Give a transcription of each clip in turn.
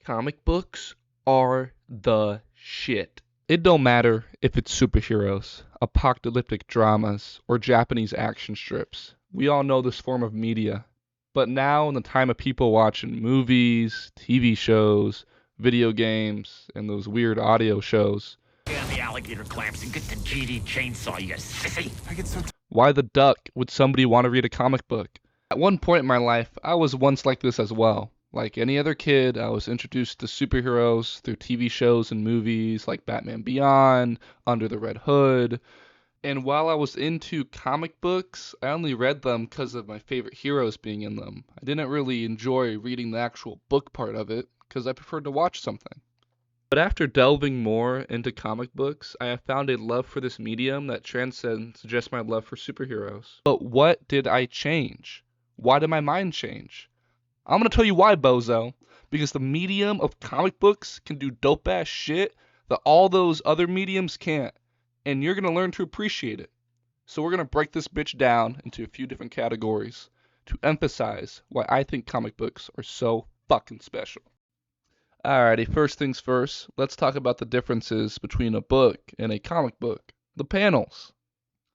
Comic books are the shit. It don't matter if it's superheroes, apocalyptic dramas, or Japanese action strips. We all know this form of media. But now, in the time of people watching movies, TV shows, video games, and those weird audio shows, And the alligator clamps and get the GD chainsaw, you sissy. why the duck would somebody want to read a comic book? At one point in my life, I was once like this as well. Like any other kid, I was introduced to superheroes through TV shows and movies like Batman Beyond, Under the Red Hood. And while I was into comic books, I only read them because of my favorite heroes being in them. I didn't really enjoy reading the actual book part of it because I preferred to watch something. But after delving more into comic books, I have found a love for this medium that transcends just my love for superheroes. But what did I change? Why did my mind change? I'm gonna tell you why, bozo. Because the medium of comic books can do dope ass shit that all those other mediums can't. And you're gonna learn to appreciate it. So we're gonna break this bitch down into a few different categories to emphasize why I think comic books are so fucking special. Alrighty, first things first, let's talk about the differences between a book and a comic book. The panels.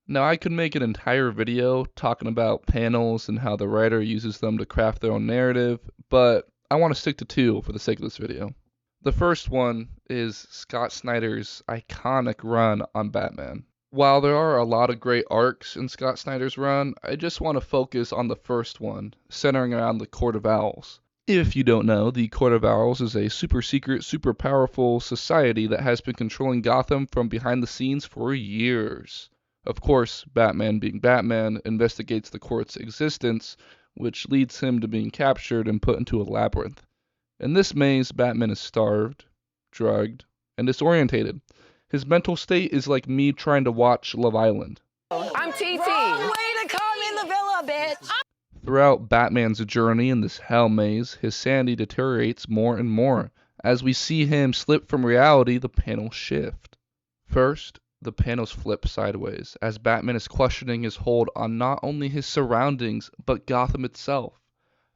Now, I could make an entire video talking about panels and how the writer uses them to craft their own narrative, but I want to stick to two for the sake of this video. The first one is Scott Snyder's iconic run on Batman. While there are a lot of great arcs in Scott Snyder's run, I just want to focus on the first one, centering around the Court of Owls. If you don't know, the Court of Owls is a super secret, super powerful society that has been controlling Gotham from behind the scenes for years. Of course, Batman being Batman investigates the court's existence, which leads him to being captured and put into a labyrinth. In this maze, Batman is starved, drugged, and disorientated. His mental state is like me trying to watch Love Island. I'm TT. Wrong way to come in the villa, bitch. Throughout Batman's journey in this hell maze, his sanity deteriorates more and more. As we see him slip from reality, the panels shift. First, the panels flip sideways, as Batman is questioning his hold on not only his surroundings, but Gotham itself.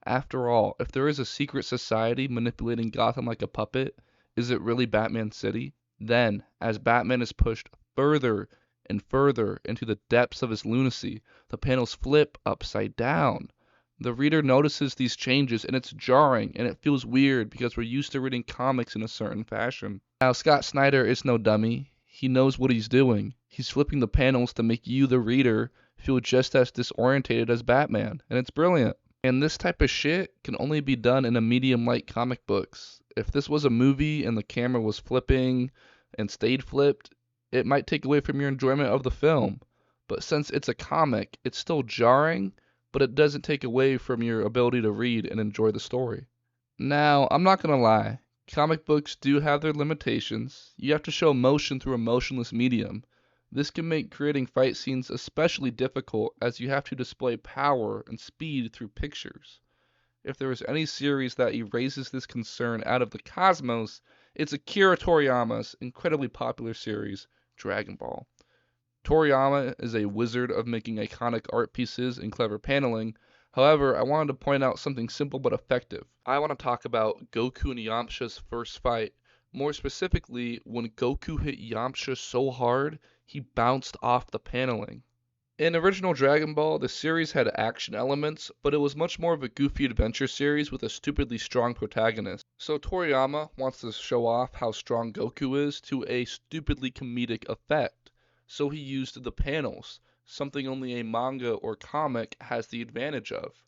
After all, if there is a secret society manipulating Gotham like a puppet, is it really Batman City? Then, as Batman is pushed further and further into the depths of his lunacy, the panels flip upside down. The reader notices these changes and it's jarring and it feels weird because we're used to reading comics in a certain fashion. Now, Scott Snyder is no dummy. He knows what he's doing. He's flipping the panels to make you, the reader, feel just as disorientated as Batman, and it's brilliant. And this type of shit can only be done in a medium like comic books. If this was a movie and the camera was flipping and stayed flipped, it might take away from your enjoyment of the film. But since it's a comic, it's still jarring, but it doesn't take away from your ability to read and enjoy the story. Now, I'm not gonna lie, comic books do have their limitations. You have to show emotion through a motionless medium. This can make creating fight scenes especially difficult as you have to display power and speed through pictures. If there is any series that erases this concern out of the cosmos, it's Akira Toriyama's incredibly popular series, Dragon Ball. Toriyama is a wizard of making iconic art pieces and clever paneling. However, I wanted to point out something simple but effective. I want to talk about Goku and Yamcha's first fight. More specifically, when Goku hit Yamcha so hard, he bounced off the paneling. In original Dragon Ball, the series had action elements, but it was much more of a goofy adventure series with a stupidly strong protagonist. So Toriyama wants to show off how strong Goku is to a stupidly comedic effect. So he used the panels, something only a manga or comic has the advantage of.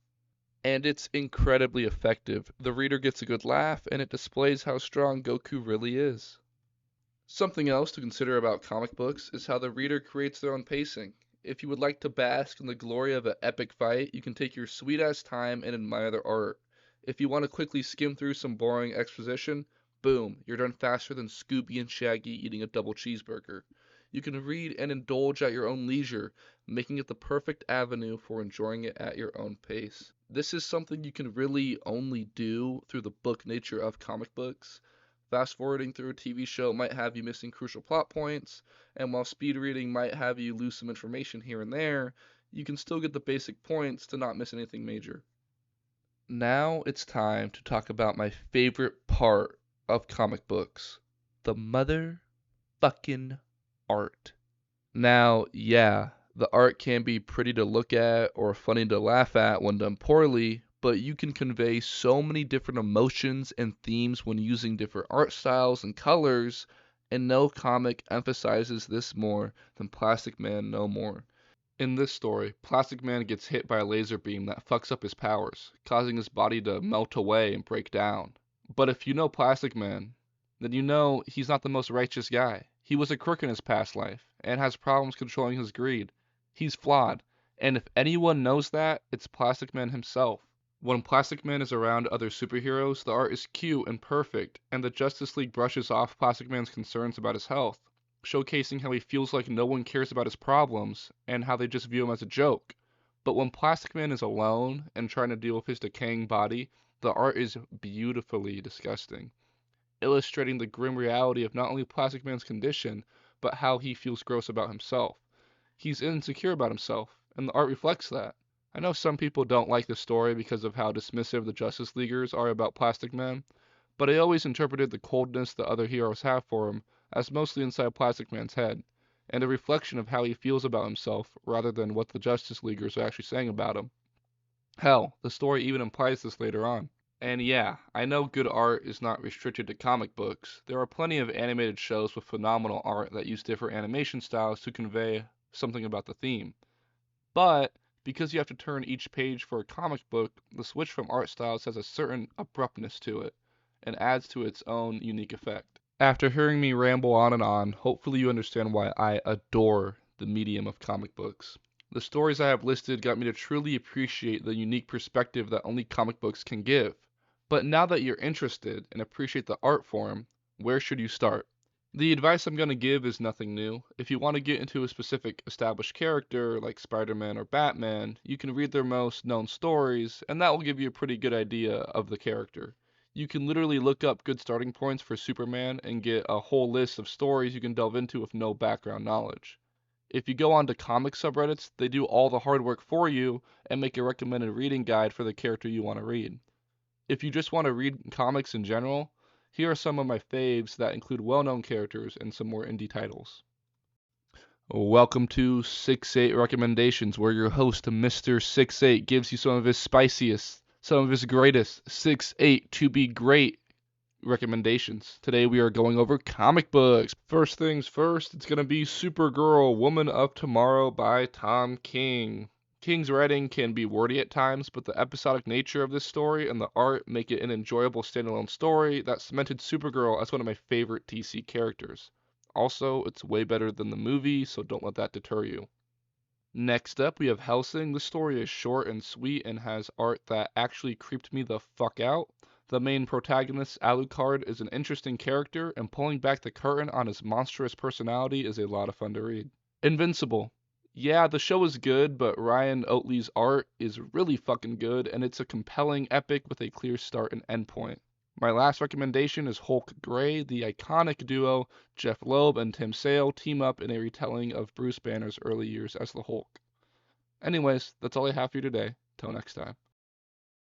And it's incredibly effective. The reader gets a good laugh, and it displays how strong Goku really is. Something else to consider about comic books is how the reader creates their own pacing. If you would like to bask in the glory of an epic fight, you can take your sweet ass time and admire the art. If you want to quickly skim through some boring exposition, boom, you're done faster than Scooby and Shaggy eating a double cheeseburger. You can read and indulge at your own leisure, making it the perfect avenue for enjoying it at your own pace. This is something you can really only do through the book nature of comic books. Fast forwarding through a TV show might have you missing crucial plot points, and while speed reading might have you lose some information here and there, you can still get the basic points to not miss anything major. Now it's time to talk about my favorite part of comic books: the motherfucking art. Now, yeah, the art can be pretty to look at or funny to laugh at when done poorly, but you can convey so many different emotions and themes when using different art styles and colors, and no comic emphasizes this more than Plastic Man No More. In this story, Plastic Man gets hit by a laser beam that fucks up his powers, causing his body to melt away and break down. But if you know Plastic Man, then you know he's not the most righteous guy. He was a crook in his past life and has problems controlling his greed. He's flawed, and if anyone knows that, it's Plastic Man himself. When Plastic Man is around other superheroes, the art is cute and perfect, and the Justice League brushes off Plastic Man's concerns about his health, showcasing how he feels like no one cares about his problems and how they just view him as a joke. But when Plastic Man is alone and trying to deal with his decaying body, the art is beautifully disgusting, illustrating the grim reality of not only Plastic Man's condition, but how he feels gross about himself. He's insecure about himself, and the art reflects that. I know some people don't like the story because of how dismissive the Justice Leaguers are about Plastic Man, but I always interpreted the coldness the other heroes have for him as mostly inside Plastic Man's head, and a reflection of how he feels about himself rather than what the Justice Leaguers are actually saying about him. Hell, the story even implies this later on. And yeah, I know good art is not restricted to comic books. There are plenty of animated shows with phenomenal art that use different animation styles to convey something about the theme. But because you have to turn each page for a comic book, the switch from art styles has a certain abruptness to it and adds to its own unique effect. After hearing me ramble on, hopefully you understand why I adore the medium of comic books. The stories I have listed got me to truly appreciate the unique perspective that only comic books can give. But now that you're interested and appreciate the art form, where should you start? The advice I'm going to give is nothing new. If you want to get into a specific established character like Spider-Man or Batman, you can read their most known stories, and that will give you a pretty good idea of the character. You can literally look up good starting points for Superman and get a whole list of stories you can delve into with no background knowledge. If you go onto comic subreddits, they do all the hard work for you and make a recommended reading guide for the character you want to read. If you just want to read comics in general, here are some of my faves that include well-known characters and some more indie titles. Welcome to 6-8 Recommendations, where your host, Mr. 6-8, gives you some of his spiciest, some of his greatest 6-8 to be great recommendations. Today we are going over comic books. First things first, it's going to be Supergirl, Woman of Tomorrow by Tom King. King's writing can be wordy at times, but the episodic nature of this story and the art make it an enjoyable standalone story that cemented Supergirl as one of my favorite DC characters. Also, it's way better than the movie, so don't let that deter you. Next up, we have Hellsing. This story is short and sweet and has art that actually creeped me the fuck out. The main protagonist, Alucard, is an interesting character, and pulling back the curtain on his monstrous personality is a lot of fun to read. Invincible. Yeah, the show is good, but Ryan Oatley's art is really fucking good, and it's a compelling epic with a clear start and end point. My last recommendation is Hulk Gray. The iconic duo Jeff Loeb and Tim Sale team up in a retelling of Bruce Banner's early years as the Hulk. Anyways, that's all I have for you today. Till next time.